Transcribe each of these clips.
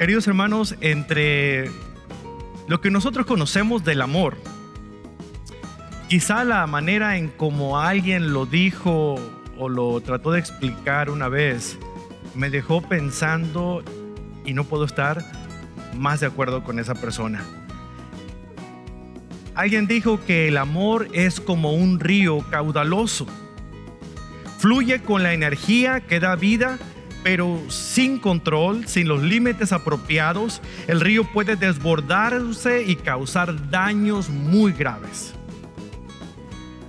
Queridos hermanos, entre lo que nosotros conocemos del amor, quizá la manera en como alguien lo dijo o lo trató de explicar una vez me dejó pensando y no puedo estar más de acuerdo con esa persona. Alguien dijo que el amor es como un río caudaloso. Fluye con la energía que da vida, pero sin control, sin los límites apropiados, el río puede desbordarse y causar daños muy graves.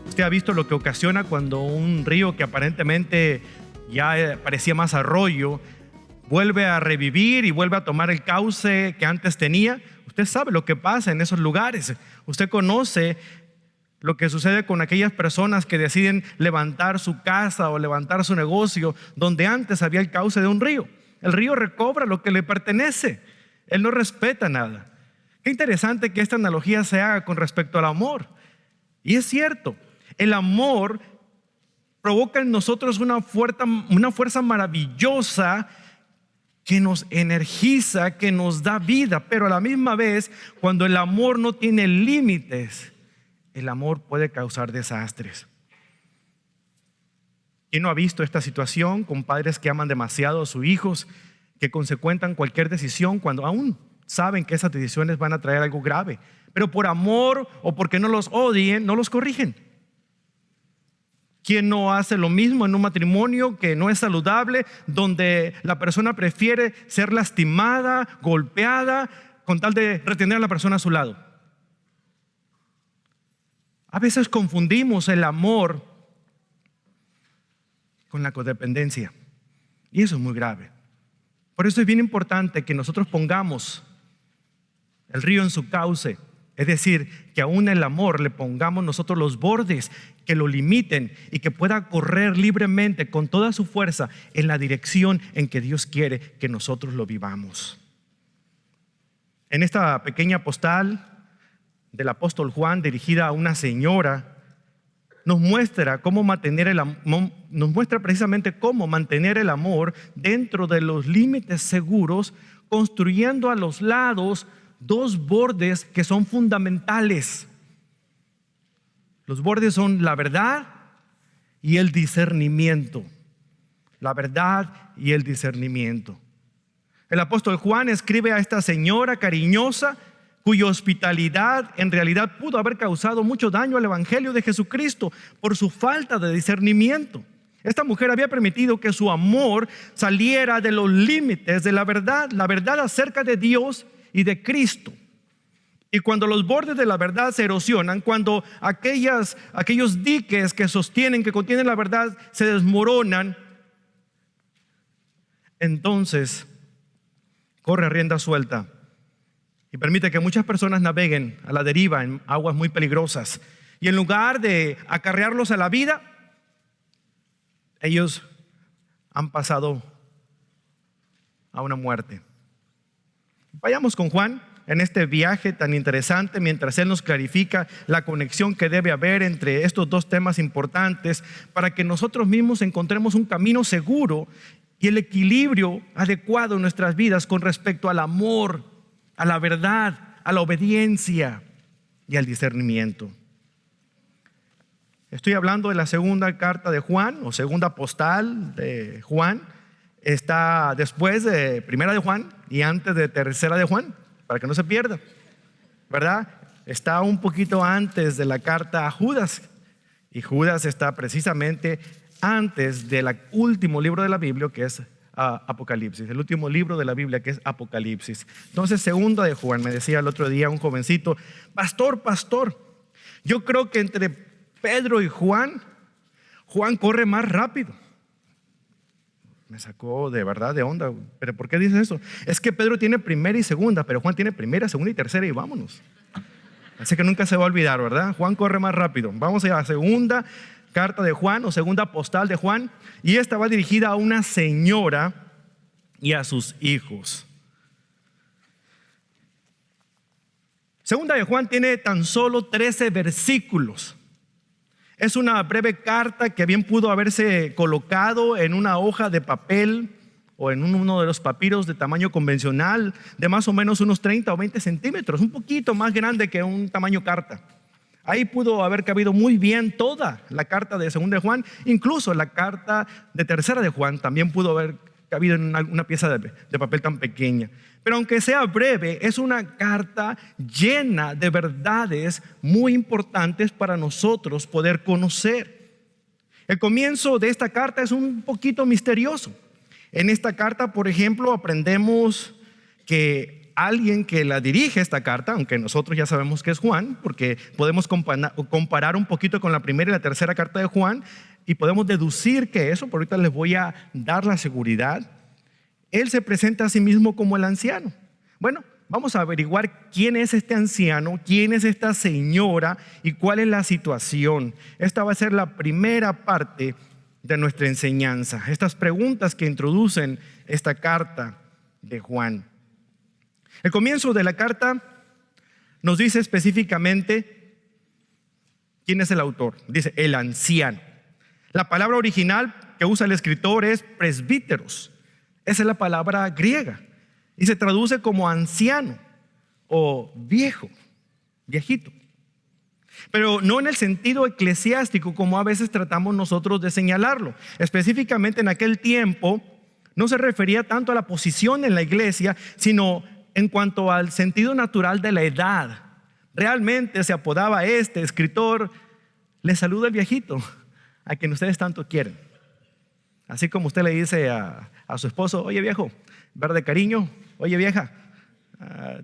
Usted ha visto lo que ocasiona cuando un río que aparentemente ya parecía más arroyo vuelve a revivir y vuelve a tomar el cauce que antes tenía. Usted sabe lo que pasa en esos lugares. Usted conoce lo que sucede con aquellas personas que deciden levantar su casa o levantar su negocio donde antes había el cauce de un río. El río recobra lo que le pertenece. Él no respeta nada. Qué interesante que esta analogía se haga con respecto al amor. Y es cierto, el amor provoca en nosotros una fuerza maravillosa que nos energiza, que nos da vida, pero a la misma vez, cuando el amor no tiene límites, el amor puede causar desastres. ¿Quién no ha visto esta situación con padres que aman demasiado a sus hijos, que consecuentan cualquier decisión cuando aún saben que esas decisiones van a traer algo grave, pero por amor o porque no los odien, no los corrigen? ¿Quién no hace lo mismo en un matrimonio que no es saludable, donde la persona prefiere ser lastimada, golpeada, con tal de retener a la persona a su lado? A veces confundimos el amor con la codependencia, y eso es muy grave. Por eso es bien importante que nosotros pongamos el río en su cauce, es decir, que aún el amor le pongamos nosotros los bordes que lo limiten y que pueda correr libremente con toda su fuerza en la dirección en que Dios quiere que nosotros lo vivamos. En esta pequeña postal del apóstol Juan, dirigida a una señora, nos muestra precisamente cómo mantener el amor dentro de los límites seguros, construyendo a los lados dos bordes que son fundamentales. Los bordes son la verdad y el discernimiento. La verdad y el discernimiento. El apóstol Juan escribe a esta señora cariñosa, cuya hospitalidad en realidad pudo haber causado mucho daño al evangelio de Jesucristo por su falta de discernimiento. Esta mujer había permitido que su amor saliera de los límites de la verdad acerca de Dios y de Cristo. Y cuando los bordes de la verdad se erosionan, cuando aquellos diques que sostienen, que contienen la verdad, se desmoronan, entonces corre rienda suelta y permite que muchas personas naveguen a la deriva en aguas muy peligrosas. Y en lugar de acarrearlos a la vida, ellos han pasado a una muerte. Vayamos con Juan en este viaje tan interesante, mientras él nos clarifica la conexión que debe haber entre estos dos temas importantes, para que nosotros mismos encontremos un camino seguro y el equilibrio adecuado en nuestras vidas con respecto al amor, a la verdad, a la obediencia y al discernimiento. Estoy hablando de la segunda carta de Juan, o segunda postal de Juan. Está después de primera de Juan y antes de tercera de Juan, para que no se pierda, ¿verdad? Está un poquito antes de la carta a Judas, y Judas está precisamente antes del último libro de la Biblia, que es Apocalipsis, el último libro de la Biblia, que es Apocalipsis. Entonces, segunda de Juan, me decía el otro día un jovencito: pastor, yo creo que entre Pedro y Juan corre más rápido. Me sacó de verdad de onda. ¿Pero por qué dices eso? Es que Pedro tiene primera y segunda, pero Juan tiene primera, segunda y tercera, y vámonos. Así que nunca se va a olvidar, ¿verdad? Juan corre más rápido. Vamos a la segunda carta de Juan, o segunda postal de Juan, y esta va dirigida a una señora y a sus hijos. Segunda de Juan tiene tan solo 13 versículos. Es una breve carta que bien pudo haberse colocado en una hoja de papel o en uno de los papiros de tamaño convencional de más o menos unos 30 o 20 centímetros, un poquito más grande que un tamaño carta. Ahí pudo haber cabido muy bien toda la carta de 2 de Juan, incluso la carta de 3 de Juan también pudo haber cabido en una pieza de papel tan pequeña. Pero aunque sea breve, es una carta llena de verdades muy importantes para nosotros poder conocer. El comienzo de esta carta es un poquito misterioso. En esta carta, por ejemplo, aprendemos que alguien que la dirige esta carta, aunque nosotros ya sabemos que es Juan, porque podemos comparar un poquito con la primera y la tercera carta de Juan y podemos deducir que eso, por ahorita les voy a dar la seguridad. Él se presenta a sí mismo como el anciano. Bueno, vamos a averiguar quién es este anciano, quién es esta señora y cuál es la situación. Esta va a ser la primera parte de nuestra enseñanza. Estas preguntas que introducen esta carta de Juan. El comienzo de la carta nos dice específicamente quién es el autor. Dice el anciano. La palabra original que usa el escritor es presbíteros. Esa es la palabra griega y se traduce como anciano o viejo, viejito. Pero no en el sentido eclesiástico como a veces tratamos nosotros de señalarlo. Específicamente en aquel tiempo no se refería tanto a la posición en la iglesia, sino en cuanto al sentido natural de la edad. Realmente se apodaba este escritor, le saluda el viejito, a quien ustedes tanto quieren. Así como usted le dice a su esposo, oye viejo, ver de cariño, oye vieja,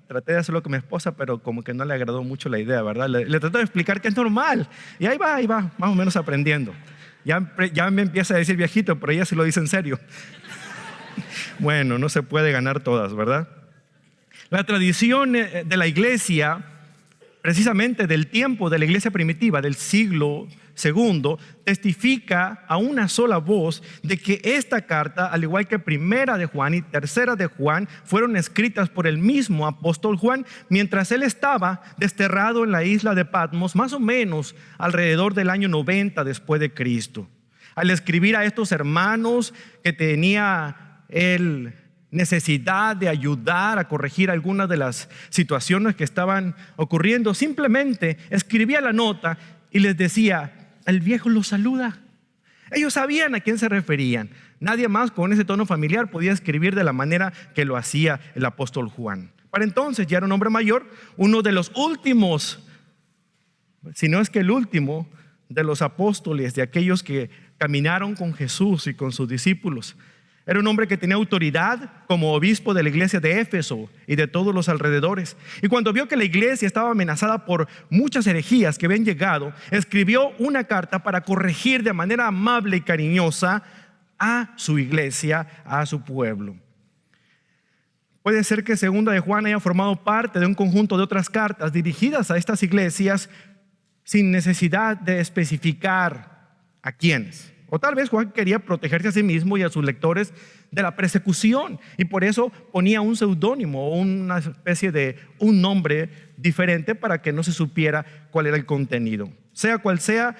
traté de hacerlo con mi esposa, pero como que no le agradó mucho la idea, ¿verdad? Le traté de explicar que es normal, y ahí va, más o menos aprendiendo. Ya me empieza a decir viejito, pero ella se lo dice en serio. Bueno, no se puede ganar todas, ¿verdad? La tradición de la iglesia, precisamente del tiempo de la iglesia primitiva, del siglo II, testifica a una sola voz de que esta carta, al igual que 1 de Juan y 3 de Juan, fueron escritas por el mismo apóstol Juan mientras él estaba desterrado en la isla de Patmos, más o menos alrededor del año 90 después de Cristo. Al escribir a estos hermanos que tenía él necesidad de ayudar a corregir algunas de las situaciones que estaban ocurriendo, simplemente escribía la nota y les decía, el viejo los saluda. Ellos sabían a quién se referían. Nadie más con ese tono familiar podía escribir de la manera que lo hacía el apóstol Juan. Para entonces ya era un hombre mayor, uno de los últimos, si no es que el último de los apóstoles, de aquellos que caminaron con Jesús y con sus discípulos. Era un hombre que tenía autoridad como obispo de la iglesia de Éfeso y de todos los alrededores. Y cuando vio que la iglesia estaba amenazada por muchas herejías que habían llegado, escribió una carta para corregir de manera amable y cariñosa a su iglesia, a su pueblo. Puede ser que 2 de Juan haya formado parte de un conjunto de otras cartas dirigidas a estas iglesias sin necesidad de especificar a quiénes. O tal vez Juan quería protegerse a sí mismo y a sus lectores de la persecución y por eso ponía un seudónimo o una especie de un nombre diferente para que no se supiera cuál era el contenido. Sea cual sea,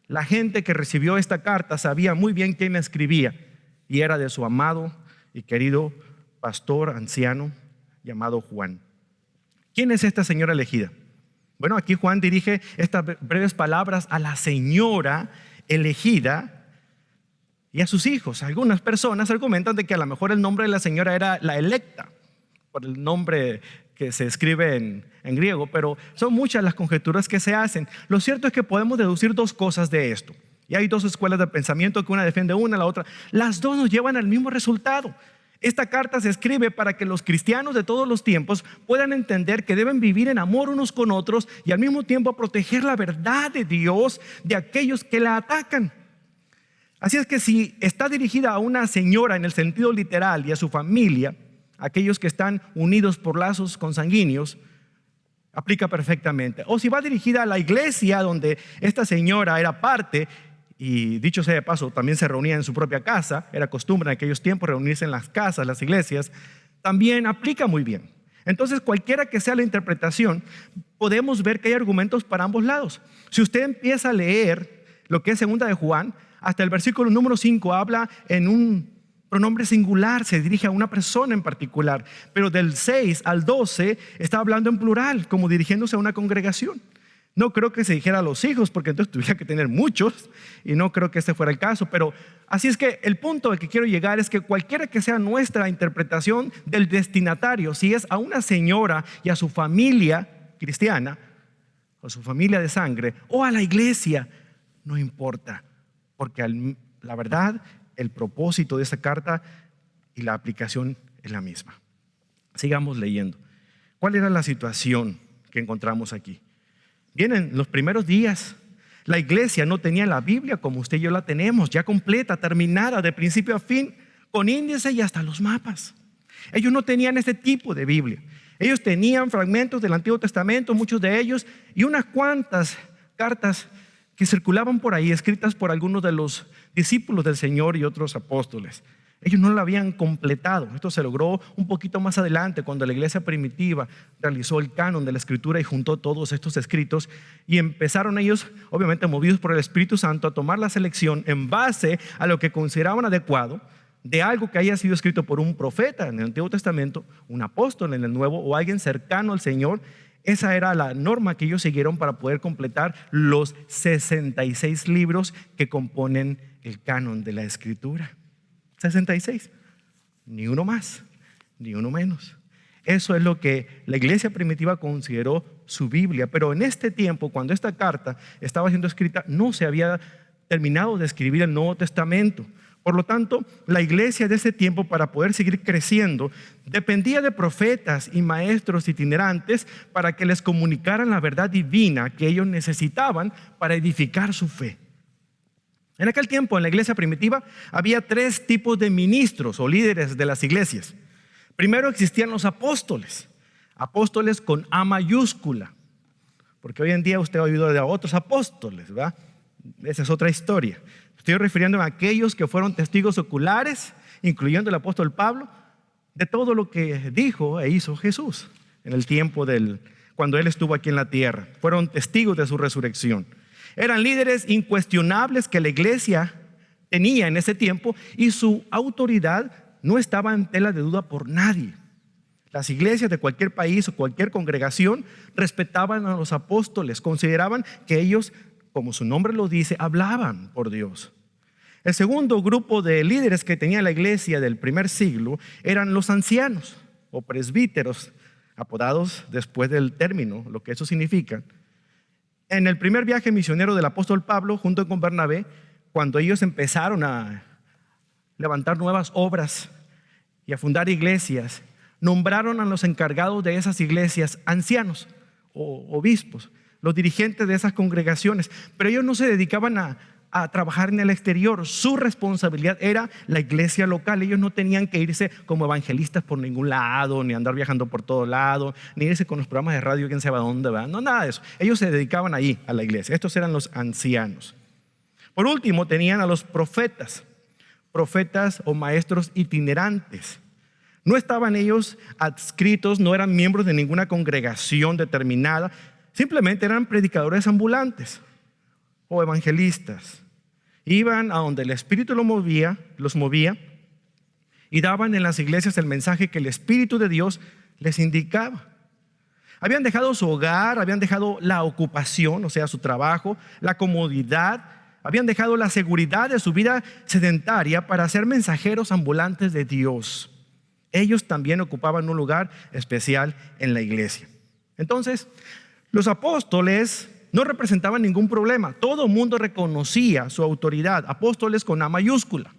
la gente que recibió esta carta sabía muy bien quién la escribía y era de su amado y querido pastor anciano llamado Juan. ¿Quién es esta señora elegida? Bueno, aquí Juan dirige estas breves palabras a la señora elegida y a sus hijos. Algunas personas argumentan de que a lo mejor el nombre de la señora era la electa, por el nombre que se escribe en griego, pero son muchas las conjeturas que se hacen. Lo cierto es que podemos deducir dos cosas de esto. Y hay dos escuelas de pensamiento que una defiende una, la otra. Las dos nos llevan al mismo resultado. Esta carta se escribe para que los cristianos de todos los tiempos puedan entender que deben vivir en amor unos con otros y al mismo tiempo proteger la verdad de Dios de aquellos que la atacan. Así es que si está dirigida a una señora en el sentido literal y a su familia, aquellos que están unidos por lazos consanguíneos, aplica perfectamente. O si va dirigida a la iglesia donde esta señora era parte, y dicho sea de paso, también se reunía en su propia casa, era costumbre en aquellos tiempos reunirse en las casas, las iglesias, también aplica muy bien. Entonces, cualquiera que sea la interpretación, podemos ver que hay argumentos para ambos lados. Si usted empieza a leer lo que es 2 de Juan, hasta el versículo número 5 habla en un Pronombre singular, se dirige a una persona en particular. Pero del 6 al 12 está hablando en plural, como dirigiéndose a una congregación. No creo que se dijera a los hijos, porque entonces tuviera que tener muchos, y no creo que este fuera el caso. Pero así es que el punto al que quiero llegar es que cualquiera que sea nuestra interpretación del destinatario, si es a una señora y a su familia cristiana, o su familia de sangre, o a la iglesia, no importa, porque la verdad, el propósito de esta carta y la aplicación es la misma. Sigamos leyendo. ¿Cuál era la situación que encontramos aquí? Bien, en los primeros días, la iglesia no tenía la Biblia como usted y yo la tenemos, ya completa, terminada, de principio a fin, con índice y hasta los mapas. Ellos no tenían este tipo de Biblia. Ellos tenían fragmentos del Antiguo Testamento, muchos de ellos, y unas cuantas cartas que circulaban por ahí, escritas por algunos de los discípulos del Señor y otros apóstoles. Ellos no la habían completado. Esto se logró un poquito más adelante, cuando la iglesia primitiva realizó el canon de la Escritura y juntó todos estos escritos, y empezaron ellos, obviamente movidos por el Espíritu Santo, a tomar la selección en base a lo que consideraban adecuado de algo que haya sido escrito por un profeta en el Antiguo Testamento, un apóstol en el Nuevo, o alguien cercano al Señor. Esa era la norma que ellos siguieron para poder completar los 66 libros que componen el canon de la Escritura. 66, ni uno más, ni uno menos. Eso es lo que la iglesia primitiva consideró su Biblia. Pero en este tiempo, cuando esta carta estaba siendo escrita, no se había terminado de escribir el Nuevo Testamento. Por lo tanto, la iglesia de ese tiempo, para poder seguir creciendo, dependía de profetas y maestros itinerantes para que les comunicaran la verdad divina que ellos necesitaban para edificar su fe. En aquel tiempo, en la iglesia primitiva, había 3 tipos de ministros o líderes de las iglesias. Primero existían los apóstoles, apóstoles con A mayúscula, porque hoy en día usted ha oído de otros apóstoles, ¿verdad? Esa es otra historia. Estoy refiriendo a aquellos que fueron testigos oculares, incluyendo el apóstol Pablo, de todo lo que dijo e hizo Jesús en el tiempo cuando Él estuvo aquí en la tierra. Fueron testigos de su resurrección. Eran líderes incuestionables que la iglesia tenía en ese tiempo, y su autoridad no estaba en tela de duda por nadie. Las iglesias de cualquier país o cualquier congregación respetaban a los apóstoles, consideraban que ellos, como su nombre lo dice, hablaban por Dios. El segundo grupo de líderes que tenía la iglesia del primer siglo eran los ancianos o presbíteros, apodados después del término, lo que eso significa. En el primer viaje misionero del apóstol Pablo, junto con Bernabé, cuando ellos empezaron a levantar nuevas obras y a fundar iglesias, nombraron a los encargados de esas iglesias ancianos o obispos, los dirigentes de esas congregaciones. Pero ellos no se dedicaban a trabajar en el exterior. Su responsabilidad era la iglesia local. Ellos no tenían que irse como evangelistas por ningún lado, ni andar viajando por todo lado, ni irse con los programas de radio quién sabe a dónde, ¿verdad? No, nada de eso. Ellos se dedicaban ahí a la iglesia. Estos eran los ancianos. Por último, tenían a los profetas o maestros itinerantes. No estaban ellos adscritos, no eran miembros de ninguna congregación determinada, simplemente eran predicadores ambulantes o evangelistas. Iban a donde el Espíritu los movía, y daban en las iglesias el mensaje que el Espíritu de Dios les indicaba. Habían dejado su hogar, habían dejado la ocupación, o sea, su trabajo, la comodidad, habían dejado la seguridad de su vida sedentaria para ser mensajeros ambulantes de Dios. Ellos también ocupaban un lugar especial en la iglesia. Entonces, los apóstoles no representaban ningún problema. Todo el mundo reconocía su autoridad. Apóstoles con A mayúscula.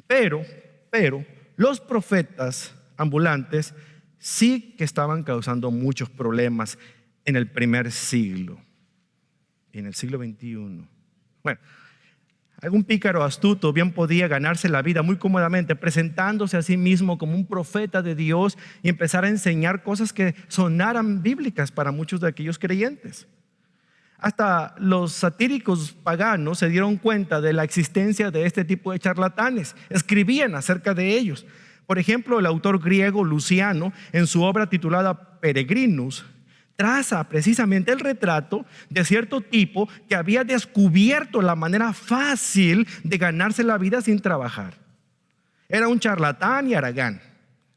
Pero los profetas ambulantes sí que estaban causando muchos problemas en el primer siglo y en el siglo XXI. Bueno, algún pícaro astuto bien podía ganarse la vida muy cómodamente presentándose a sí mismo como un profeta de Dios y empezar a enseñar cosas que sonaran bíblicas para muchos de aquellos creyentes. Hasta los satíricos paganos se dieron cuenta de la existencia de este tipo de charlatanes. Escribían acerca de ellos. Por ejemplo, el autor griego Luciano, en su obra titulada Peregrinus, traza precisamente el retrato de cierto tipo que había descubierto la manera fácil de ganarse la vida sin trabajar. Era un charlatán y haragán.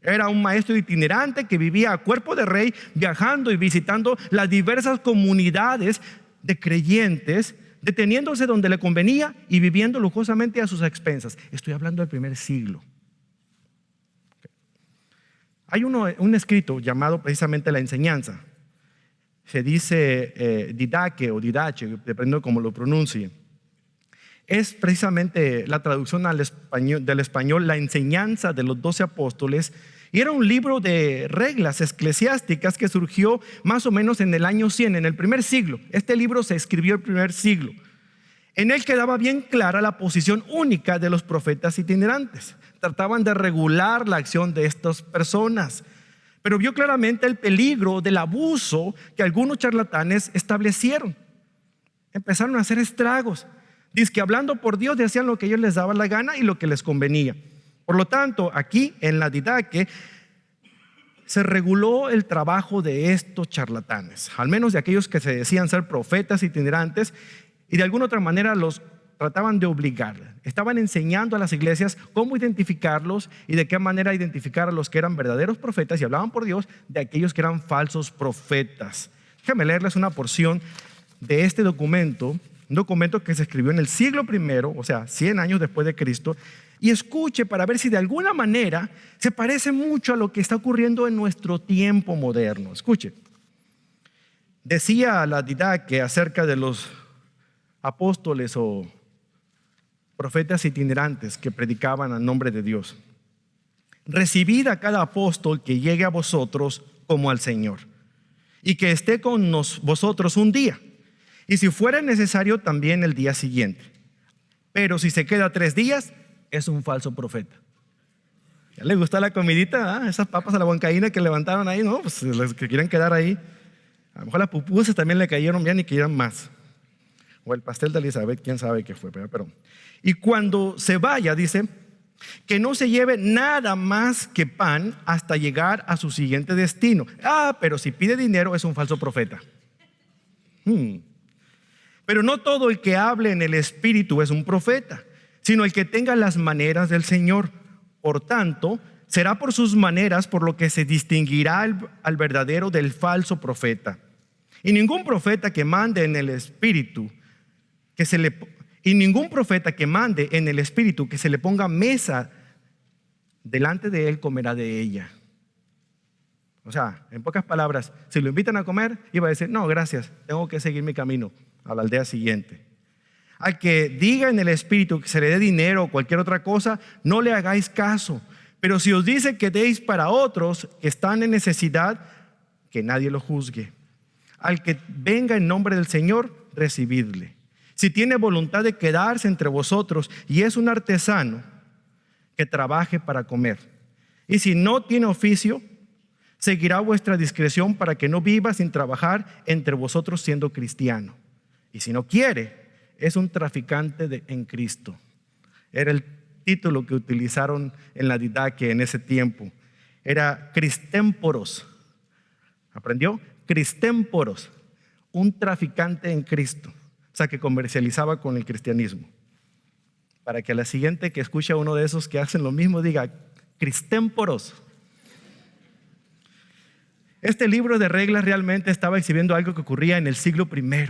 Era un maestro itinerante que vivía a cuerpo de rey, viajando y visitando las diversas comunidades de creyentes, deteniéndose donde le convenía y viviendo lujosamente a sus expensas. Estoy hablando del primer siglo. Hay un escrito llamado precisamente La Enseñanza. Se dice didache o didache, dependiendo de cómo lo pronuncie. Es precisamente la traducción del español La Enseñanza de los 12 Apóstoles, y era un libro de reglas eclesiásticas que surgió más o menos en el año 100, en el primer siglo. Este libro se escribió en el primer siglo. En él quedaba bien clara la posición única de los profetas itinerantes. Trataban de regular la acción de estas personas, pero vio claramente el peligro del abuso que algunos charlatanes establecieron. Empezaron a hacer estragos. Dice que hablando por Dios decían lo que ellos les daba la gana y lo que les convenía. Por lo tanto, aquí en la didache se reguló el trabajo de estos charlatanes, al menos de aquellos que se decían ser profetas itinerantes, y de alguna otra manera los trataban de obligar. Estaban enseñando a las iglesias cómo identificarlos y de qué manera identificar a los que eran verdaderos profetas y hablaban por Dios de aquellos que eran falsos profetas. Déjame leerles una porción de este documento, un documento que se escribió en el siglo I, o sea, 100 años después de Cristo, y escuche para ver si de alguna manera se parece mucho a lo que está ocurriendo en nuestro tiempo moderno. Escuche. Decía la didache acerca de los apóstoles o profetas itinerantes que predicaban al nombre de Dios: recibid a cada apóstol que llegue a vosotros como al Señor, y que esté con vosotros un día, y si fuera necesario también el día siguiente. Pero si se queda 3 días, es un falso profeta. ¿Ya le gusta la comidita? Esas papas a la huancaína que levantaron ahí, ¿no? Pues los que quieren quedar ahí. A lo mejor las pupusas también le cayeron bien y querían más. O el pastel de Elizabeth, quién sabe qué fue. Pero. Y cuando se vaya, dice, que no se lleve nada más que pan hasta llegar a su siguiente destino. Pero si pide dinero es un falso profeta. Pero no todo el que hable en el Espíritu es un profeta, sino el que tenga las maneras del Señor. Por tanto, será por sus maneras por lo que se distinguirá al verdadero del falso profeta. Y ningún profeta que mande en el Espíritu que se le ponga mesa delante de él, comerá de ella. O sea, en pocas palabras, si lo invitan a comer, iba a decir: no, gracias, tengo que seguir mi camino a la aldea siguiente. Al que diga en el Espíritu que se le dé dinero o cualquier otra cosa, no le hagáis caso. Pero si os dice que deis para otros que están en necesidad, que nadie lo juzgue. Al que venga en nombre del Señor, recibidle. Si tiene voluntad de quedarse entre vosotros y es un artesano, que trabaje para comer. Y si no tiene oficio, seguirá vuestra discreción para que no viva sin trabajar entre vosotros siendo cristiano. Y si no quiere, es un traficante en Cristo. Era el título que utilizaron en la didache en ese tiempo. Era cristémporos. ¿Aprendió? Cristémporos, un traficante en Cristo. O sea, que comercializaba con el cristianismo. Para que a la siguiente que escuche a uno de esos que hacen lo mismo diga: cristémporos. Este libro de reglas realmente estaba exhibiendo algo que ocurría en el siglo I.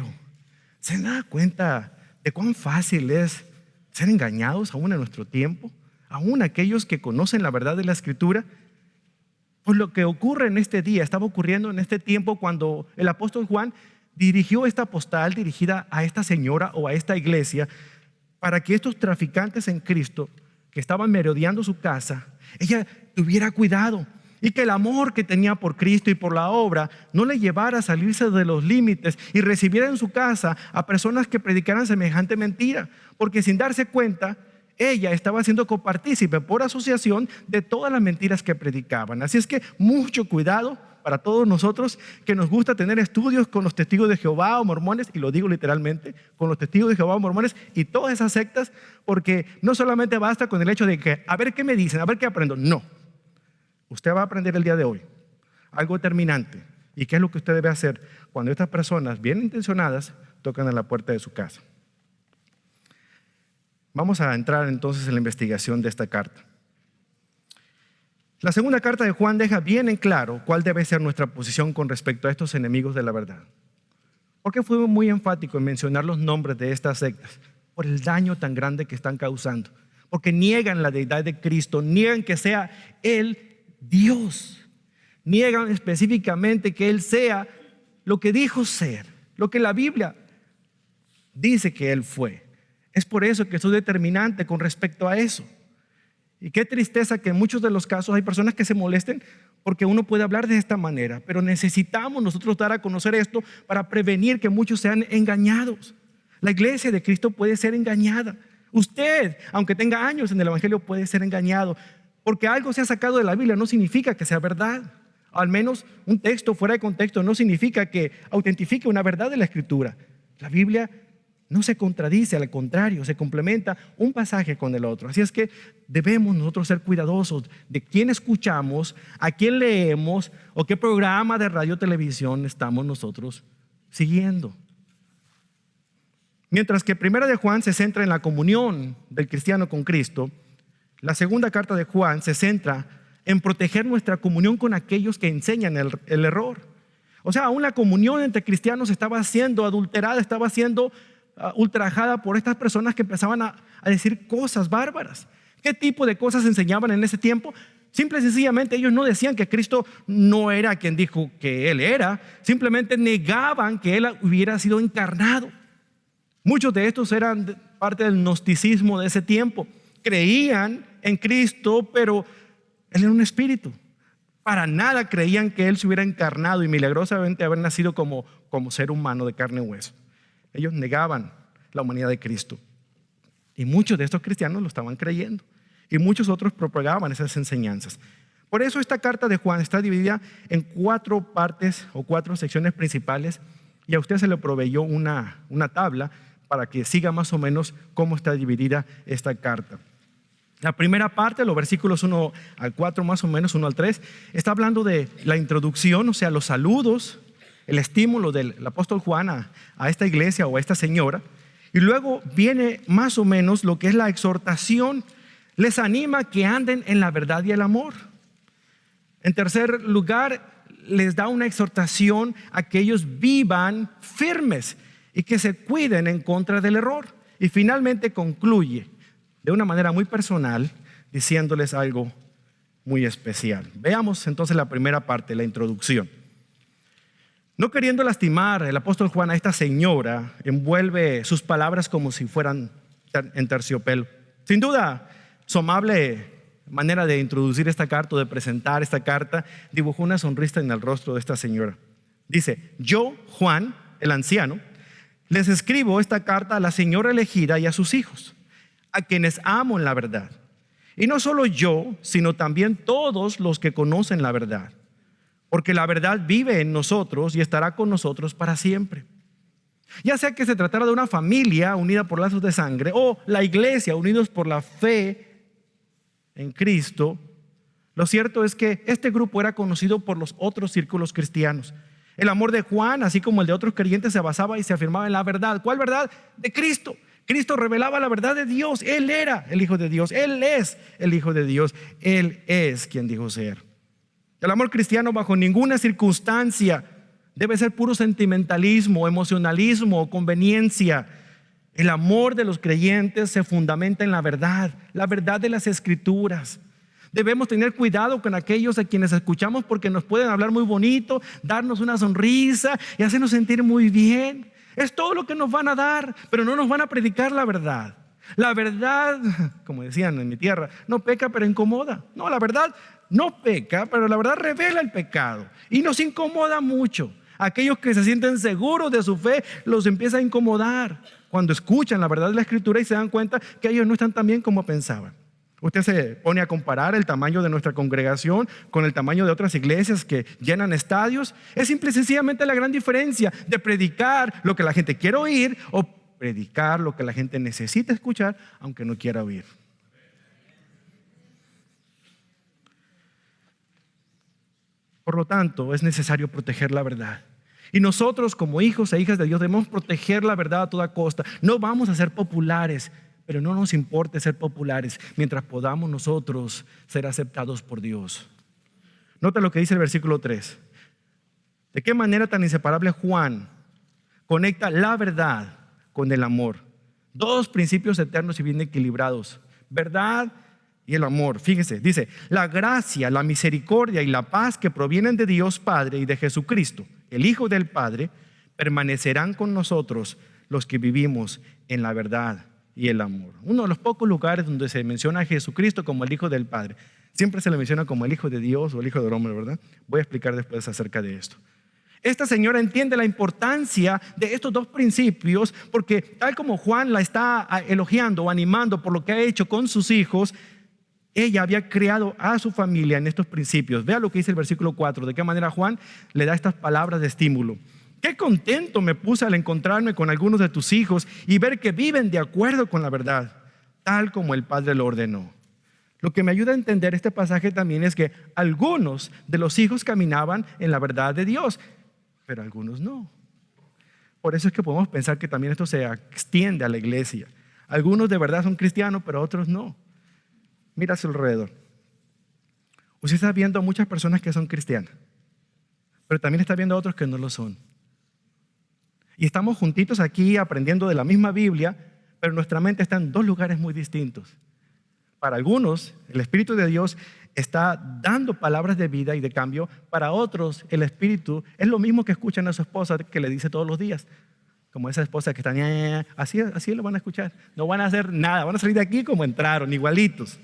¿Se da cuenta de cuán fácil es ser engañados aún en nuestro tiempo? Aún aquellos que conocen la verdad de la Escritura. Pues lo que ocurre en este día estaba ocurriendo en este tiempo cuando el apóstol Juan dirigió esta postal dirigida a esta señora o a esta iglesia, para que estos traficantes en Cristo que estaban merodeando su casa, ella tuviera cuidado, y que el amor que tenía por Cristo y por la obra no le llevara a salirse de los límites y recibiera en su casa a personas que predicaran semejante mentira, porque sin darse cuenta ella estaba siendo copartícipe por asociación de todas las mentiras que predicaban. Así es que mucho cuidado para todos nosotros que nos gusta tener estudios con los testigos de Jehová o mormones, y lo digo literalmente, con los testigos de Jehová o mormones y todas esas sectas, porque no solamente basta con el hecho de que a ver qué me dicen, a ver qué aprendo. No, usted va a aprender el día de hoy algo determinante. ¿Y qué es lo que usted debe hacer cuando estas personas bien intencionadas tocan a la puerta de su casa? Vamos a entrar entonces en la investigación de esta carta. La segunda carta de Juan deja bien en claro cuál debe ser nuestra posición con respecto a estos enemigos de la verdad. ¿Por qué fue muy enfático en mencionar los nombres de estas sectas? Por el daño tan grande que están causando. Porque niegan la deidad de Cristo, niegan que sea Él Dios. Niegan específicamente que Él sea lo que dijo ser, lo que la Biblia dice que Él fue. Es por eso que eso es determinante con respecto a eso. Y qué tristeza que en muchos de los casos hay personas que se molesten porque uno puede hablar de esta manera, pero necesitamos nosotros dar a conocer esto para prevenir que muchos sean engañados. La iglesia de Cristo puede ser engañada. Usted, aunque tenga años en el evangelio, puede ser engañado. Porque algo se ha sacado de la Biblia no significa que sea verdad. Al menos un texto fuera de contexto no significa que autentifique una verdad de la Escritura. La Biblia no se contradice, al contrario, se complementa un pasaje con el otro. Así es que debemos nosotros ser cuidadosos de quién escuchamos, a quién leemos o qué programa de radio o televisión estamos nosotros siguiendo. Mientras que Primera de Juan se centra en la comunión del cristiano con Cristo, la segunda carta de Juan se centra en proteger nuestra comunión con aquellos que enseñan el error. O sea, aún la comunión entre cristianos estaba siendo adulterada, estaba siendo ultrajada por estas personas que empezaban a decir cosas bárbaras. ¿Qué tipo de cosas enseñaban en ese tiempo? Simple y sencillamente ellos no decían que Cristo no era quien dijo que Él era, simplemente negaban que Él hubiera sido encarnado. Muchos de estos eran parte del gnosticismo de ese tiempo. Creían en Cristo, pero Él era un espíritu. Para nada creían que Él se hubiera encarnado y milagrosamente haber nacido como ser humano de carne y hueso. Ellos negaban la humanidad de Cristo. Y muchos de estos cristianos lo estaban creyendo. Y muchos otros propagaban esas enseñanzas. Por eso esta carta de Juan está dividida en 4 partes o 4 secciones principales. Y a usted se le proveyó una tabla para que siga más o menos cómo está dividida esta carta. La primera parte, los versículos 1 al 4 más o menos, 1 al 3, está hablando de la introducción, o sea, los saludos, el estímulo del apóstol Juan a esta iglesia o a esta señora. Y luego viene más o menos lo que es la exhortación. Les anima que anden en la verdad y el amor. En tercer lugar, les da una exhortación a que ellos vivan firmes y que se cuiden en contra del error. Y finalmente concluye de una manera muy personal diciéndoles algo muy especial. Veamos entonces la primera parte, la introducción. No queriendo lastimar el apóstol Juan a esta señora, envuelve sus palabras como si fueran en terciopelo. Sin duda, su amable manera de introducir esta carta, de presentar esta carta, dibujó una sonrisa en el rostro de esta señora. Dice: yo, Juan, el anciano, les escribo esta carta a la señora elegida y a sus hijos, a quienes amo en la verdad. Y no solo yo, sino también todos los que conocen la verdad. Porque la verdad vive en nosotros y estará con nosotros para siempre. Ya sea que se tratara de una familia unida por lazos de sangre o la iglesia unidos por la fe en Cristo, lo cierto es que este grupo era conocido por los otros círculos cristianos. El amor de Juan, así como el de otros creyentes, se basaba y se afirmaba en la verdad. ¿Cuál verdad? De Cristo. Cristo revelaba la verdad de Dios. Él era el Hijo de Dios. Él es el Hijo de Dios. Él es quien dijo ser. El amor cristiano bajo ninguna circunstancia debe ser puro sentimentalismo, emocionalismo o conveniencia. El amor de los creyentes se fundamenta en la verdad de las Escrituras. Debemos tener cuidado con aquellos a quienes escuchamos porque nos pueden hablar muy bonito, darnos una sonrisa y hacernos sentir muy bien. Es todo lo que nos van a dar, pero no nos van a predicar la verdad. La verdad, como decían en mi tierra, no peca pero incomoda. No, la verdad no peca, pero la verdad revela el pecado y nos incomoda mucho. Aquellos que se sienten seguros de su fe los empieza a incomodar cuando escuchan la verdad de la Escritura y se dan cuenta que ellos no están tan bien como pensaban. Usted se pone a comparar el tamaño de nuestra congregación con el tamaño de otras iglesias que llenan estadios. Es simple y sencillamente la gran diferencia de predicar lo que la gente quiere oír o predicar lo que la gente necesita escuchar aunque no quiera oír. Por lo tanto, es necesario proteger la verdad. Y nosotros como hijos e hijas de Dios debemos proteger la verdad a toda costa. No vamos a ser populares, pero no nos importe ser populares mientras podamos nosotros ser aceptados por Dios. Nota lo que dice el versículo 3. ¿De qué manera tan inseparable Juan conecta la verdad con el amor? Dos principios eternos y bien equilibrados: verdad y el amor. Fíjese, dice: la gracia, la misericordia y la paz que provienen de Dios Padre y de Jesucristo, el Hijo del Padre, permanecerán con nosotros los que vivimos en la verdad y el amor. Uno de los pocos lugares donde se menciona a Jesucristo como el Hijo del Padre. Siempre se le menciona como el Hijo de Dios o el Hijo del Hombre, ¿verdad? Voy a explicar después acerca de esto. Esta señora entiende la importancia de estos dos principios porque tal como Juan la está elogiando o animando por lo que ha hecho con sus hijos, ella había creado a su familia en estos principios. Vea lo que dice el versículo 4, de qué manera Juan le da estas palabras de estímulo. Qué contento me puse al encontrarme con algunos de tus hijos y ver que viven de acuerdo con la verdad, tal como el Padre lo ordenó. Lo que me ayuda a entender este pasaje también es que algunos de los hijos caminaban en la verdad de Dios, pero algunos no. Por eso es que podemos pensar que también esto se extiende a la iglesia. Algunos de verdad son cristianos, pero otros no. Mira a su alrededor. Usted está viendo a muchas personas que son cristianas, pero también está viendo a otros que no lo son. Y estamos juntitos aquí aprendiendo de la misma Biblia, pero nuestra mente está en dos lugares muy distintos. Para algunos, el Espíritu de Dios está dando palabras de vida y de cambio. Para otros, el Espíritu es lo mismo que escuchan a su esposa que le dice todos los días. Como esa esposa que está, así lo van a escuchar. No van a hacer nada, van a salir de aquí como entraron, igualitos.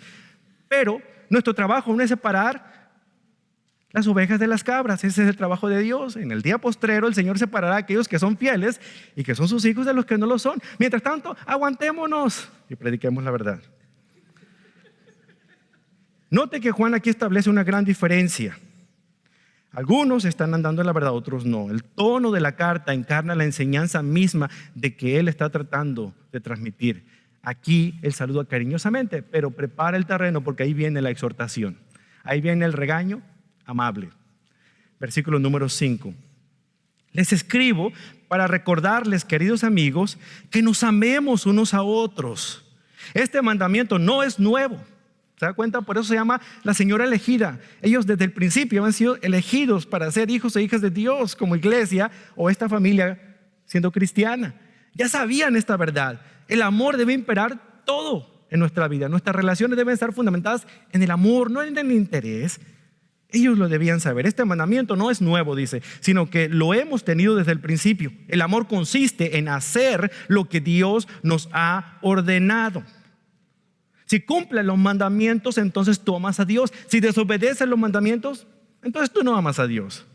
Pero nuestro trabajo no es separar las ovejas de las cabras. Ese es el trabajo de Dios. En el día postrero el Señor separará a aquellos que son fieles y que son sus hijos de los que no lo son. Mientras tanto, aguantémonos y prediquemos la verdad. Note que Juan aquí establece una gran diferencia. Algunos están andando en la verdad, otros no. El tono de la carta encarna la enseñanza misma de que él está tratando de transmitir. Aquí él saluda cariñosamente, pero prepara el terreno porque ahí viene la exhortación. Ahí viene el regaño amable. Versículo número 5. Les escribo para recordarles, queridos amigos, que nos amemos unos a otros. Este mandamiento no es nuevo. ¿Se da cuenta? Por eso se llama la señora elegida. Ellos desde el principio han sido elegidos para ser hijos e hijas de Dios como iglesia o esta familia siendo cristiana. Ya sabían esta verdad. El amor debe imperar todo en nuestra vida. Nuestras relaciones deben estar fundamentadas en el amor, no en el interés. Ellos lo debían saber. Este mandamiento no es nuevo, dice, sino que lo hemos tenido desde el principio. El amor consiste en hacer lo que Dios nos ha ordenado. Si cumples los mandamientos, entonces tú amas a Dios. Si desobedeces los mandamientos, entonces tú no amas a Dios.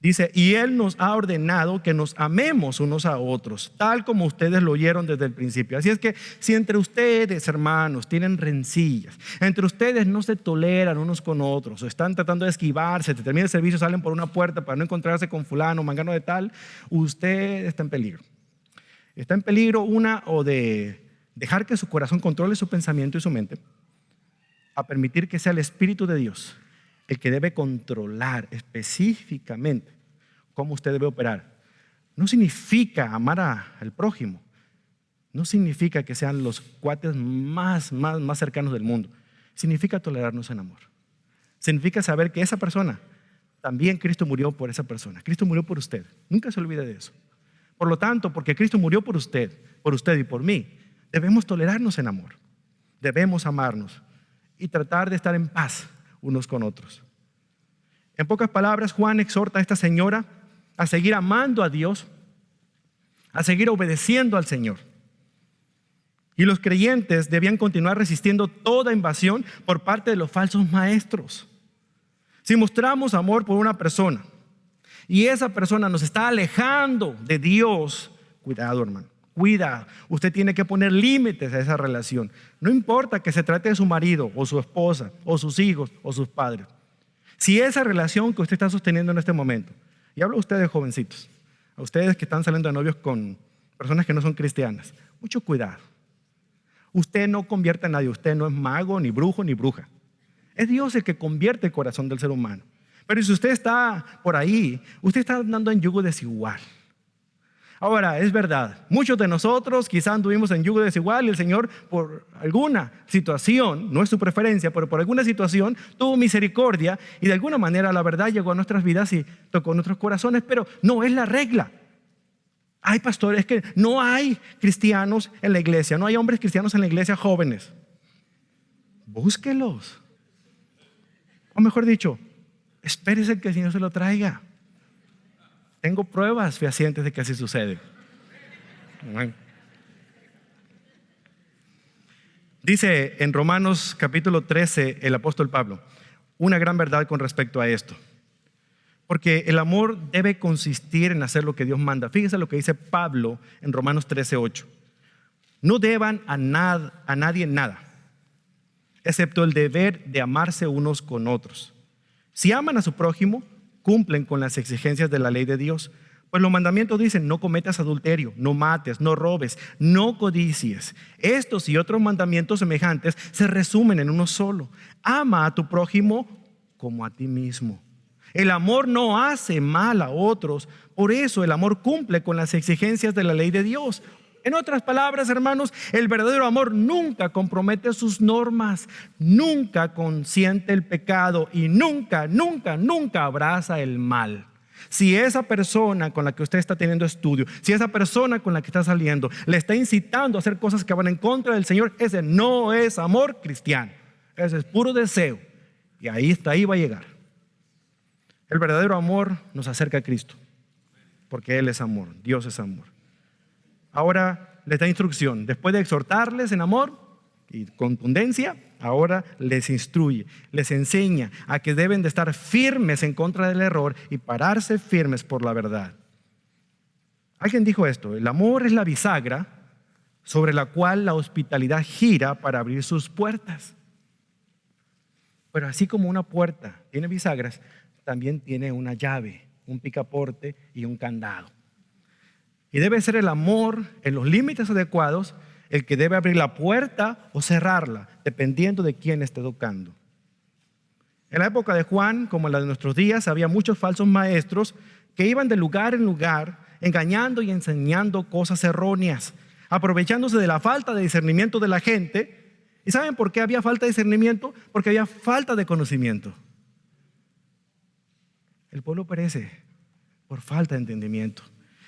Dice, y Él nos ha ordenado que nos amemos unos a otros, tal como ustedes lo oyeron desde el principio. Así es que si entre ustedes, hermanos, tienen rencillas, entre ustedes no se toleran unos con otros, o están tratando de esquivarse, te termina el servicio, salen por una puerta para no encontrarse con fulano, mangano de tal, usted está en peligro. Está en peligro o de dejar que su corazón controle su pensamiento y su mente, a permitir que sea el Espíritu de Dios el que debe controlar específicamente cómo usted debe operar. No significa amar al prójimo, no significa que sean los cuates más cercanos del mundo. Significa tolerarnos en amor. Significa saber que esa persona, también Cristo murió por esa persona. Cristo murió por usted. Nunca se olvide de eso. Por lo tanto, porque Cristo murió por usted y por mí, debemos tolerarnos en amor. Debemos amarnos y tratar de estar en paz unos con otros. En pocas palabras, Juan exhorta a esta señora a seguir amando a Dios, a seguir obedeciendo al Señor. Y los creyentes debían continuar resistiendo toda invasión por parte de los falsos maestros. Si mostramos amor por una persona y esa persona nos está alejando de Dios, cuidado, hermano. Cuida, usted tiene que poner límites a esa relación. No importa que se trate de su marido o su esposa o sus hijos o sus padres. Si esa relación que usted está sosteniendo en este momento, y hablo a ustedes jovencitos, a ustedes que están saliendo de novios con personas que no son cristianas, mucho cuidado. Usted no convierte a nadie, usted no es mago, ni brujo, ni bruja. Es Dios el que convierte el corazón del ser humano. Pero si usted está por ahí, usted está andando en yugo desigual. Ahora, es verdad, muchos de nosotros quizás anduvimos en yugo desigual y el Señor por alguna situación, no es su preferencia, pero por alguna situación tuvo misericordia y de alguna manera la verdad llegó a nuestras vidas y tocó nuestros corazones, pero no es la regla. Hay pastores que no hay cristianos en la iglesia, no hay hombres cristianos en la iglesia jóvenes. Búsquelos. O mejor dicho, espérese que el Señor se lo traiga. Tengo pruebas fehacientes de que así sucede. Dice en Romanos capítulo 13 el apóstol Pablo una gran verdad con respecto a esto. Porque el amor debe consistir en hacer lo que Dios manda. Fíjense lo que dice Pablo en Romanos 13:8. No deban a nadie nada, excepto el deber de amarse unos con otros. Si aman a su prójimo, cumplen con las exigencias de la ley de Dios. Pues los mandamientos dicen: no cometas adulterio, no mates, no robes, no codicies. Estos y otros mandamientos semejantes se resumen en uno solo: ama a tu prójimo como a ti mismo. El amor no hace mal a otros, por eso el amor cumple con las exigencias de la ley de Dios. En otras palabras, hermanos, el verdadero amor nunca compromete sus normas, nunca consiente el pecado y nunca abraza el mal. Si esa persona con la que usted está teniendo estudio, si esa persona con la que está saliendo le está incitando a hacer cosas que van en contra del Señor, ese no es amor cristiano, ese es puro deseo. Y ahí va a llegar. El verdadero amor nos acerca a Cristo, porque Él es amor, Dios es amor. Ahora les da instrucción, después de exhortarles en amor y contundencia, ahora les instruye, les enseña a que deben de estar firmes en contra del error y pararse firmes por la verdad. Alguien dijo esto: el amor es la bisagra sobre la cual la hospitalidad gira para abrir sus puertas. Pero así como una puerta tiene bisagras, también tiene una llave, un picaporte y un candado. Y debe ser el amor en los límites adecuados el que debe abrir la puerta o cerrarla, dependiendo de quién esté tocando. En la época de Juan, como en la de nuestros días, había muchos falsos maestros que iban de lugar en lugar, engañando y enseñando cosas erróneas, aprovechándose de la falta de discernimiento de la gente. ¿Y saben por qué había falta de discernimiento? Porque había falta de conocimiento. El pueblo perece por falta de entendimiento.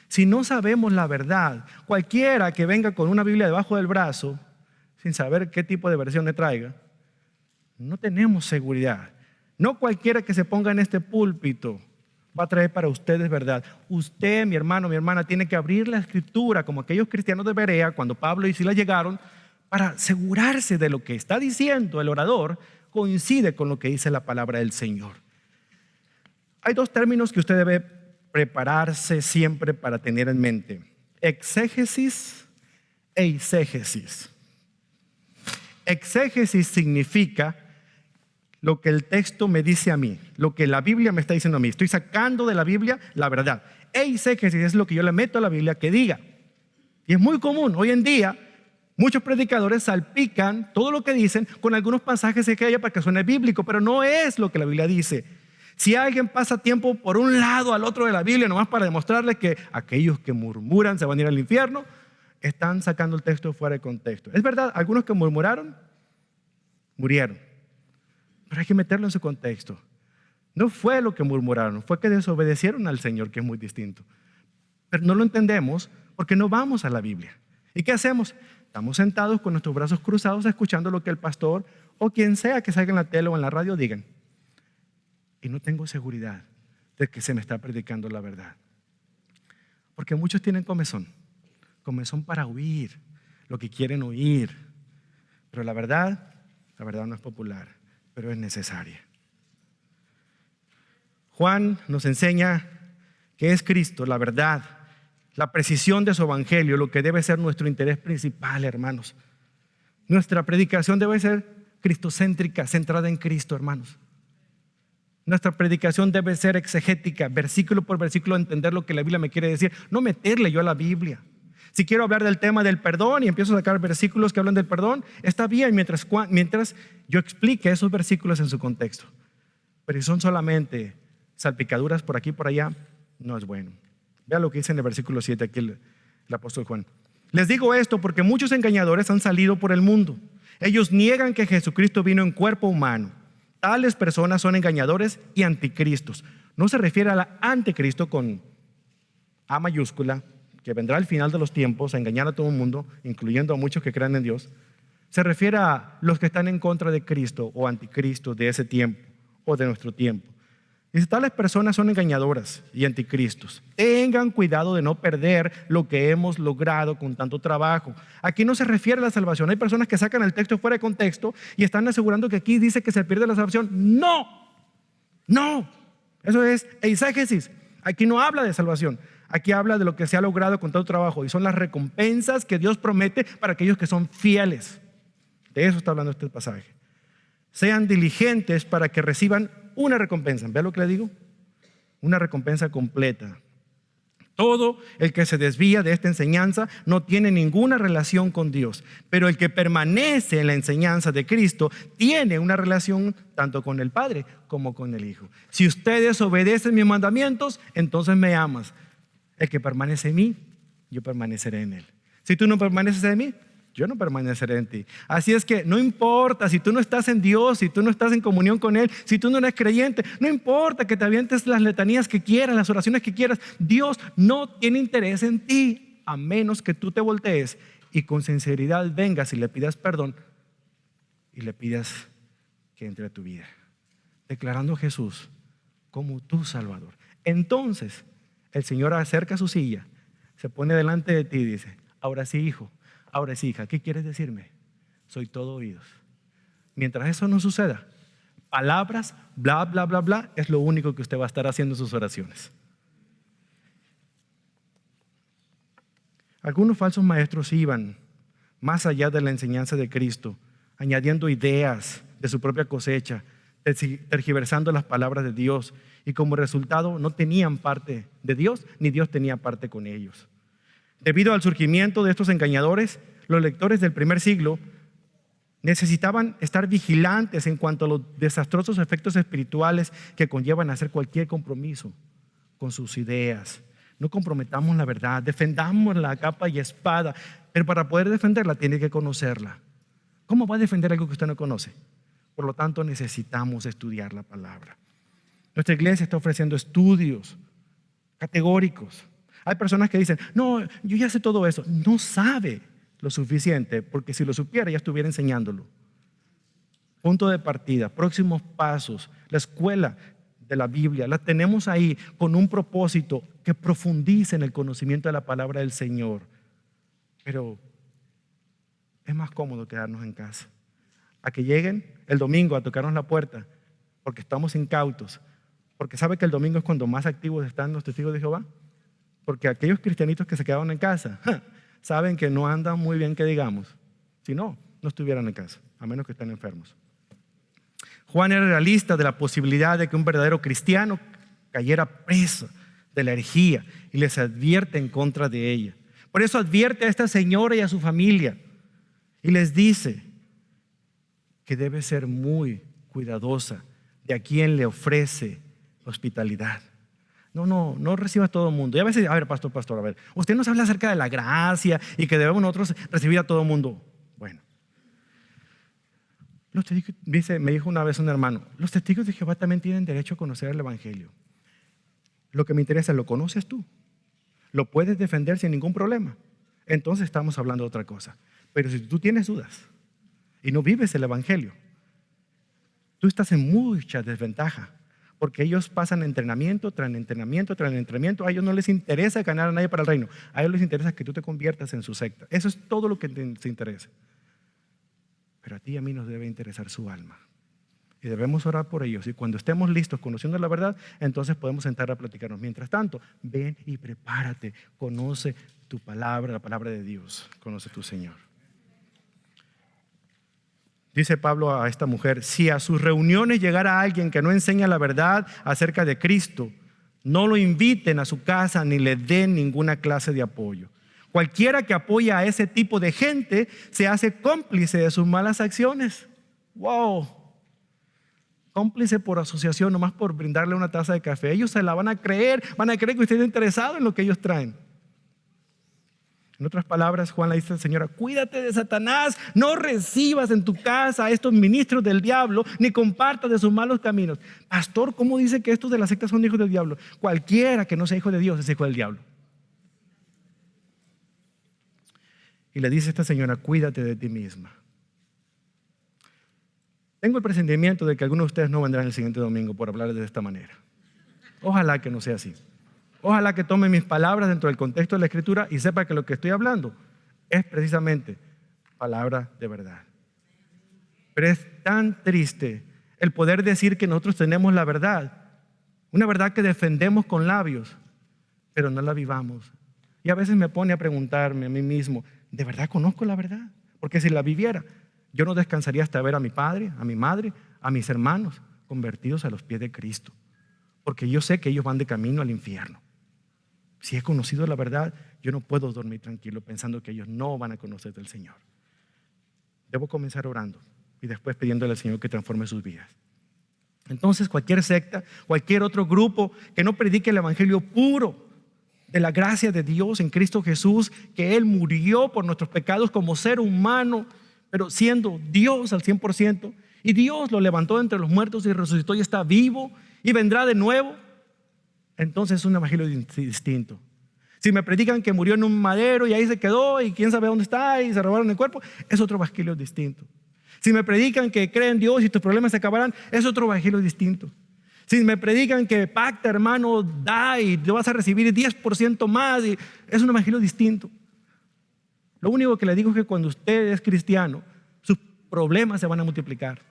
Si no sabemos la verdad, cualquiera que venga con una Biblia debajo del brazo, sin saber qué tipo de versión le traiga, no tenemos seguridad. No cualquiera que se ponga en este púlpito va a traer para ustedes verdad. Usted, mi hermano, mi hermana, tiene que abrir la escritura como aquellos cristianos de Berea, cuando Pablo y Silas llegaron, para asegurarse de lo que está diciendo el orador coincide con lo que dice la palabra del Señor. Hay dos términos que usted debe prepararse siempre para tener en mente: exégesis e eisegesis. Exégesis significa lo que el texto me dice a mí, lo que la Biblia me está diciendo a mí. Estoy sacando de la Biblia la verdad. Eisegesis es lo que yo le meto a la Biblia que diga. Y es muy común hoy en día. Muchos predicadores salpican todo lo que dicen con algunos pasajes que hay para que suene bíblico, pero no es lo que la Biblia dice. Si alguien pasa tiempo por un lado al otro de la Biblia nomás para demostrarle que aquellos que murmuran se van a ir al infierno, están sacando el texto fuera de contexto. Es verdad, algunos que murmuraron, murieron. Pero hay que meterlo en su contexto. No fue lo que murmuraron, fue que desobedecieron al Señor, que es muy distinto. Pero no lo entendemos porque no vamos a la Biblia. ¿Y qué hacemos? Estamos sentados con nuestros brazos cruzados escuchando lo que el pastor o quien sea que salga en la tele o en la radio digan. Y no tengo seguridad de que se me está predicando la verdad. Porque muchos tienen comezón para oír lo que quieren oír. Pero la verdad no es popular, pero es necesaria. Juan nos enseña que es Cristo, la verdad, la precisión de su evangelio, lo que debe ser nuestro interés principal, hermanos. Nuestra predicación debe ser cristocéntrica, centrada en Cristo, hermanos. Nuestra predicación debe ser exegética, versículo por versículo, entender lo que la Biblia me quiere decir, no meterle yo a la Biblia. Si quiero hablar del tema del perdón y empiezo a sacar versículos que hablan del perdón, está bien mientras yo explique esos versículos en su contexto. Pero si son solamente salpicaduras por aquí y por allá, no es bueno. Vea lo que dice en el versículo 7 aquí el apóstol Juan. Les digo esto porque muchos engañadores han salido por el mundo. Ellos niegan que Jesucristo vino en cuerpo humano. Tales personas son engañadores y anticristos. No se refiere al anticristo con A mayúscula, que vendrá al final de los tiempos a engañar a todo el mundo, incluyendo a muchos que crean en Dios. Se refiere a los que están en contra de Cristo o anticristo de ese tiempo o de nuestro tiempo. Dice, tales personas son engañadoras y anticristos. Tengan cuidado de no perder lo que hemos logrado con tanto trabajo. Aquí no se refiere a la salvación. Hay personas que sacan el texto fuera de contexto y están asegurando que aquí dice que se pierde la salvación. No, no. Eso es eisegesis. Aquí no habla de salvación. Aquí habla de lo que se ha logrado con tanto trabajo y son las recompensas que Dios promete para aquellos que son fieles. De eso está hablando este pasaje. Sean diligentes para que reciban una recompensa. ¿Ve lo que le digo? Una recompensa completa. Todo el que se desvía de esta enseñanza no tiene ninguna relación con Dios, pero el que permanece en la enseñanza de Cristo tiene una relación tanto con el Padre como con el Hijo. Si ustedes obedecen mis mandamientos, entonces me amas. El que permanece en mí, yo permaneceré en él. Si tú no permaneces en mí, yo no permaneceré en ti. Así es que no importa si tú no estás en Dios, si tú no estás en comunión con Él, si tú no eres creyente, no importa que te avientes las letanías que quieras, las oraciones que quieras. Dios no tiene interés en ti, a menos que tú te voltees y con sinceridad vengas y le pidas perdón y le pidas que entre a tu vida, declarando a Jesús como tu Salvador. Entonces el Señor acerca su silla, se pone delante de ti y dice, ahora sí, hijo. Ahora sí, hija, ¿qué quieres decirme? Soy todo oídos. Mientras eso no suceda, palabras, bla, bla, bla, bla, es lo único que usted va a estar haciendo en sus oraciones. Algunos falsos maestros iban más allá de la enseñanza de Cristo, añadiendo ideas de su propia cosecha, tergiversando las palabras de Dios, y como resultado no tenían parte de Dios, ni Dios tenía parte con ellos. Debido al surgimiento de estos engañadores, los lectores del primer siglo necesitaban estar vigilantes en cuanto a los desastrosos efectos espirituales que conllevan hacer cualquier compromiso con sus ideas. No comprometamos la verdad, defendámosla a capa y espada, pero para poder defenderla tiene que conocerla. ¿Cómo va a defender algo que usted no conoce? Por lo tanto, necesitamos estudiar la palabra. Nuestra iglesia está ofreciendo estudios categóricos. Hay personas que dicen, no, yo ya sé todo eso. No sabe lo suficiente, porque si lo supiera ya estuviera enseñándolo. Punto de partida, próximos pasos, la escuela de la Biblia, la tenemos ahí con un propósito que profundice en el conocimiento de la palabra del Señor. Pero es más cómodo quedarnos en casa. A que lleguen el domingo a tocarnos la puerta, porque estamos incautos, porque sabe que el domingo es cuando más activos están los testigos de Jehová. Porque aquellos cristianitos que se quedaron en casa saben que no andan muy bien, que digamos. Si no, no estuvieran en casa, a menos que estén enfermos. Juan era realista de la posibilidad de que un verdadero cristiano cayera preso de la herejía y les advierte en contra de ella. Por eso advierte a esta señora y a su familia y les dice que debe ser muy cuidadosa de a quien le ofrece hospitalidad. No reciba a todo el mundo. Y a veces, a ver, pastor, a ver, usted nos habla acerca de la gracia y que debemos nosotros recibir a todo el mundo. Bueno, me dijo una vez un hermano, los testigos de Jehová también tienen derecho a conocer el evangelio. Lo que me interesa, ¿lo conoces tú? ¿Lo puedes defender sin ningún problema? Entonces estamos hablando de otra cosa. Pero si tú tienes dudas y no vives el evangelio, tú estás en mucha desventaja. Porque ellos pasan entrenamiento tras entrenamiento tras entrenamiento. A ellos no les interesa ganar a nadie para el reino. A ellos les interesa que tú te conviertas en su secta. Eso es todo lo que les interesa. Pero a ti y a mí nos debe interesar su alma. Y debemos orar por ellos. Y cuando estemos listos conociendo la verdad, entonces podemos sentar a platicarnos. Mientras tanto, ven y prepárate. Conoce tu palabra, la palabra de Dios. Conoce tu Señor. Dice Pablo a esta mujer, si a sus reuniones llegara alguien que no enseña la verdad acerca de Cristo, no lo inviten a su casa ni le den ninguna clase de apoyo. Cualquiera que apoya a ese tipo de gente se hace cómplice de sus malas acciones. ¡Wow! cómplice por asociación, nomás por brindarle una taza de café. Ellos se la van a creer que usted está interesado en lo que ellos traen. En otras palabras, Juan le dice al Señor: cuídate de Satanás, no recibas en tu casa a estos ministros del diablo, ni compartas de sus malos caminos. Pastor, ¿cómo dice que estos de la secta son hijos del diablo? Cualquiera que no sea hijo de Dios es hijo del diablo. Y le dice a esta señora: cuídate de ti misma. Tengo el presentimiento de que algunos de ustedes no vendrán el siguiente domingo por hablar de esta manera. Ojalá que no sea así. Ojalá que tome mis palabras dentro del contexto de la Escritura y sepa que lo que estoy hablando es precisamente palabra de verdad. Pero es tan triste el poder decir que nosotros tenemos la verdad, una verdad que defendemos con labios, pero no la vivamos. Y a veces me pone a preguntarme a mí mismo: ¿de verdad conozco la verdad? Porque si la viviera, yo no descansaría hasta ver a mi padre, a mi madre, a mis hermanos convertidos a los pies de Cristo, porque yo sé que ellos van de camino al infierno. Si he conocido la verdad, yo no puedo dormir tranquilo pensando que ellos no van a conocer del Señor. Debo comenzar orando y después pidiéndole al Señor que transforme sus vidas. Entonces, cualquier secta, cualquier otro grupo que no predique el evangelio puro de la gracia de Dios en Cristo Jesús, que Él murió por nuestros pecados como ser humano, pero siendo Dios al 100%, y Dios lo levantó de entre los muertos y resucitó y está vivo y vendrá de nuevo, entonces es un evangelio distinto. Si me predican que murió en un madero y ahí se quedó y quién sabe dónde está y se robaron el cuerpo, es otro evangelio distinto. Si me predican que creen en Dios y tus problemas se acabarán, es otro evangelio distinto. Si me predican que pacta, hermano, da y te vas a recibir 10% más, y es un evangelio distinto. Lo único que le digo es que cuando usted es cristiano, sus problemas se van a multiplicar.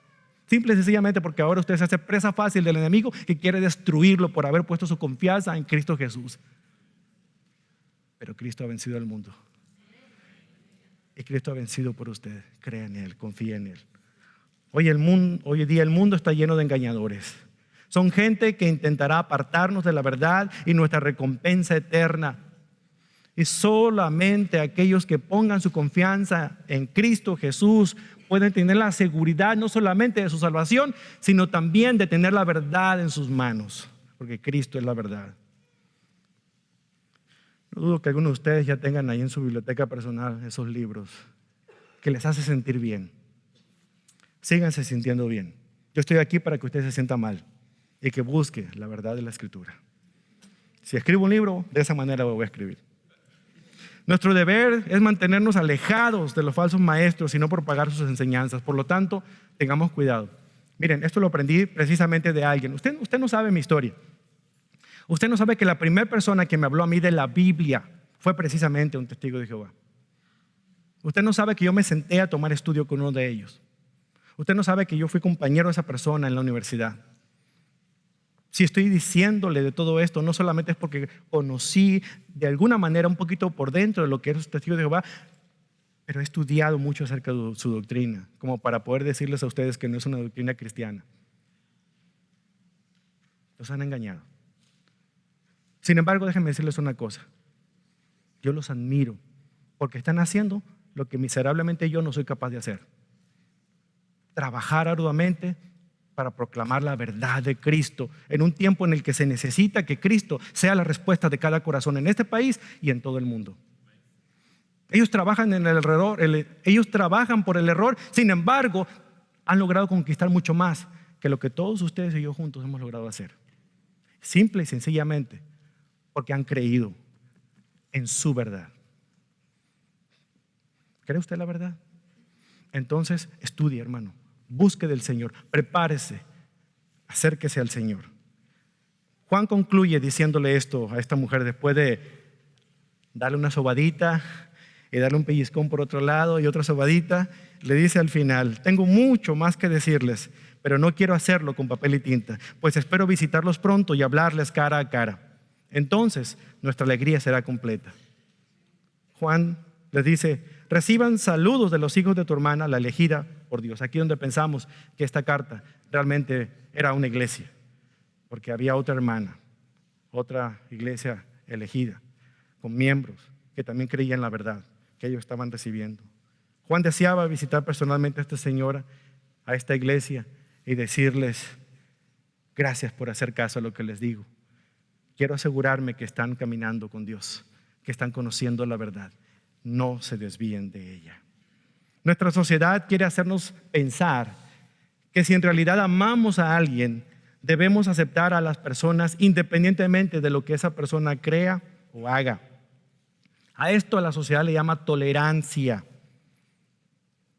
Simple y sencillamente porque ahora usted se hace presa fácil del enemigo que quiere destruirlo por haber puesto su confianza en Cristo Jesús. Pero Cristo ha vencido al mundo. Y Cristo ha vencido por usted. Crea en Él, confía en Él. Hoy en día el mundo está lleno de engañadores. Son gente que intentará apartarnos de la verdad y nuestra recompensa eterna. Y solamente aquellos que pongan su confianza en Cristo Jesús pueden tener la seguridad no solamente de su salvación, sino también de tener la verdad en sus manos, porque Cristo es la verdad. No dudo que algunos de ustedes ya tengan ahí en su biblioteca personal esos libros que les hace sentir bien. Síganse sintiendo bien. Yo estoy aquí para que usted se sienta mal y que busque la verdad de la Escritura. Si escribo un libro, de esa manera lo voy a escribir. Nuestro deber es mantenernos alejados de los falsos maestros y no propagar sus enseñanzas. Por lo tanto, tengamos cuidado. Miren, esto lo aprendí precisamente de alguien. Usted no sabe mi historia. Usted no sabe que la primera persona que me habló a mí de la Biblia fue precisamente un testigo de Jehová. Usted no sabe que yo me senté a tomar estudio con uno de ellos. Usted no sabe que yo fui compañero de esa persona en la universidad. Si estoy diciéndole de todo esto, no solamente es porque conocí de alguna manera un poquito por dentro de lo que es un testigo de Jehová, pero he estudiado mucho acerca de su doctrina, como para poder decirles a ustedes que no es una doctrina cristiana. Los han engañado. Sin embargo, déjenme decirles una cosa. Yo los admiro porque están haciendo lo que miserablemente yo no soy capaz de hacer. Trabajar arduamente para proclamar la verdad de Cristo en un tiempo en el que se necesita que Cristo sea la respuesta de cada corazón en este país y en todo el mundo. Ellos trabajan en el error, ellos trabajan por el error, sin embargo, han logrado conquistar mucho más que lo que todos ustedes y yo juntos hemos logrado hacer. Simple y sencillamente porque han creído en su verdad. ¿Cree usted la verdad? Entonces, estudie, hermano. Busque del Señor, prepárese, acérquese al Señor. Juan concluye diciéndole esto a esta mujer después de darle una sobadita y darle un pellizcón por otro lado y otra sobadita. Le dice al final: tengo mucho más que decirles, pero no quiero hacerlo con papel y tinta, pues espero visitarlos pronto y hablarles cara a cara. Entonces nuestra alegría será completa. Juan les dice: reciban saludos de los hijos de tu hermana, la elegida por Dios. Aquí donde pensamos que esta carta realmente era una iglesia, porque había otra hermana, otra iglesia elegida, con miembros que también creían la verdad que ellos estaban recibiendo. Juan deseaba visitar personalmente a esta señora, a esta iglesia, y decirles Gracias por hacer caso a lo que les digo. Quiero asegurarme que están caminando con Dios, que están conociendo la verdad. No se desvíen de ella. Nuestra sociedad quiere hacernos pensar que si en realidad amamos a alguien, debemos aceptar a las personas independientemente de lo que esa persona crea o haga. A esto la sociedad le llama tolerancia.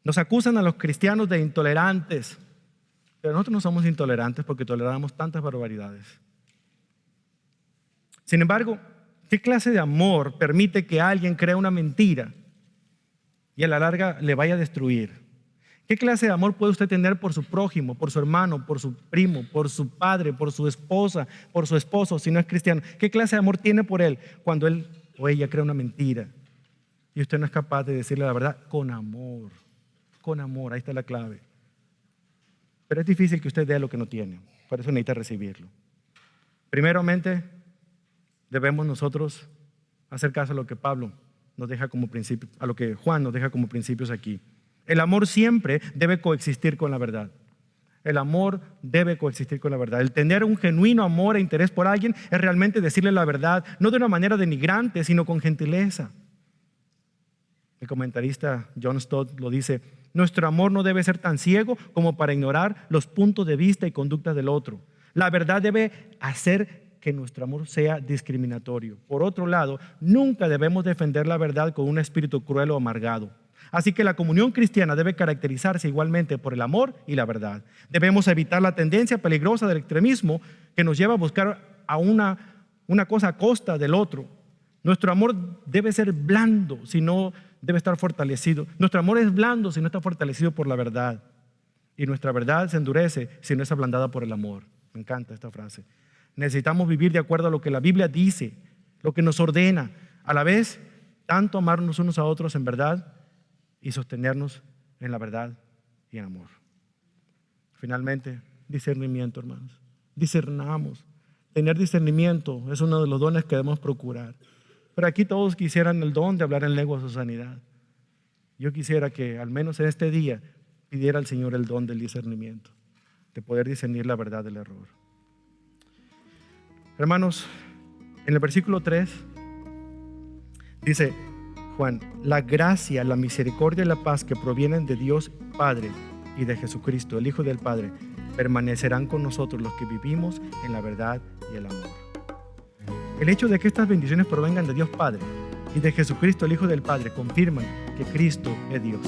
Nos acusan a los cristianos de intolerantes, pero nosotros no somos intolerantes porque toleramos tantas barbaridades. Sin embargo, ¿qué clase de amor permite que alguien crea una mentira y a la larga le vaya a destruir? ¿Qué clase de amor puede usted tener por su prójimo, por su hermano, por su primo, por su padre, por su esposa, por su esposo, si no es cristiano? ¿Qué clase de amor tiene por él cuando él o ella crea una mentira y usted no es capaz de decirle la verdad? Con amor, ahí está la clave. Pero es difícil que usted dé lo que no tiene, por eso necesita recibirlo. Primeramente, debemos nosotros hacer caso a lo que Pablo nos deja como principio, a lo que Juan nos deja como principios aquí. El amor siempre debe coexistir con la verdad. El amor debe coexistir con la verdad. El tener un genuino amor e interés por alguien es realmente decirle la verdad, no de una manera denigrante, sino con gentileza. El comentarista John Stott lo dice: nuestro amor no debe ser tan ciego como para ignorar los puntos de vista y conductas del otro. La verdad debe hacer que nuestro amor sea discriminatorio. Por otro lado, nunca debemos defender la verdad con un espíritu cruel o amargado. Así que la comunión cristiana debe caracterizarse igualmente por el amor y la verdad. Debemos evitar la tendencia peligrosa del extremismo que nos lleva a buscar a una cosa a costa del otro. Nuestro amor debe ser blando, si no debe estar fortalecido. Nuestro amor es blando si no está fortalecido por la verdad. Y nuestra verdad se endurece si no es ablandada por el amor. Me encanta esta frase. Necesitamos vivir de acuerdo a lo que la Biblia dice, lo que nos ordena. A la vez, tanto amarnos unos a otros en verdad y sostenernos en la verdad y en amor. Finalmente, discernimiento, hermanos. Discernamos. Tener discernimiento es uno de los dones que debemos procurar. Pero aquí todos quisieran el don de hablar en lenguas a su sanidad. Yo quisiera que al menos en este día pidiera al Señor el don del discernimiento, de poder discernir la verdad del error. Hermanos, en el versículo 3 dice Juan: la gracia, la misericordia y la paz que provienen de Dios Padre y de Jesucristo, el Hijo del Padre, permanecerán con nosotros los que vivimos en la verdad y el amor. El hecho de que estas bendiciones provengan de Dios Padre y de Jesucristo, el Hijo del Padre, confirman que Cristo es Dios.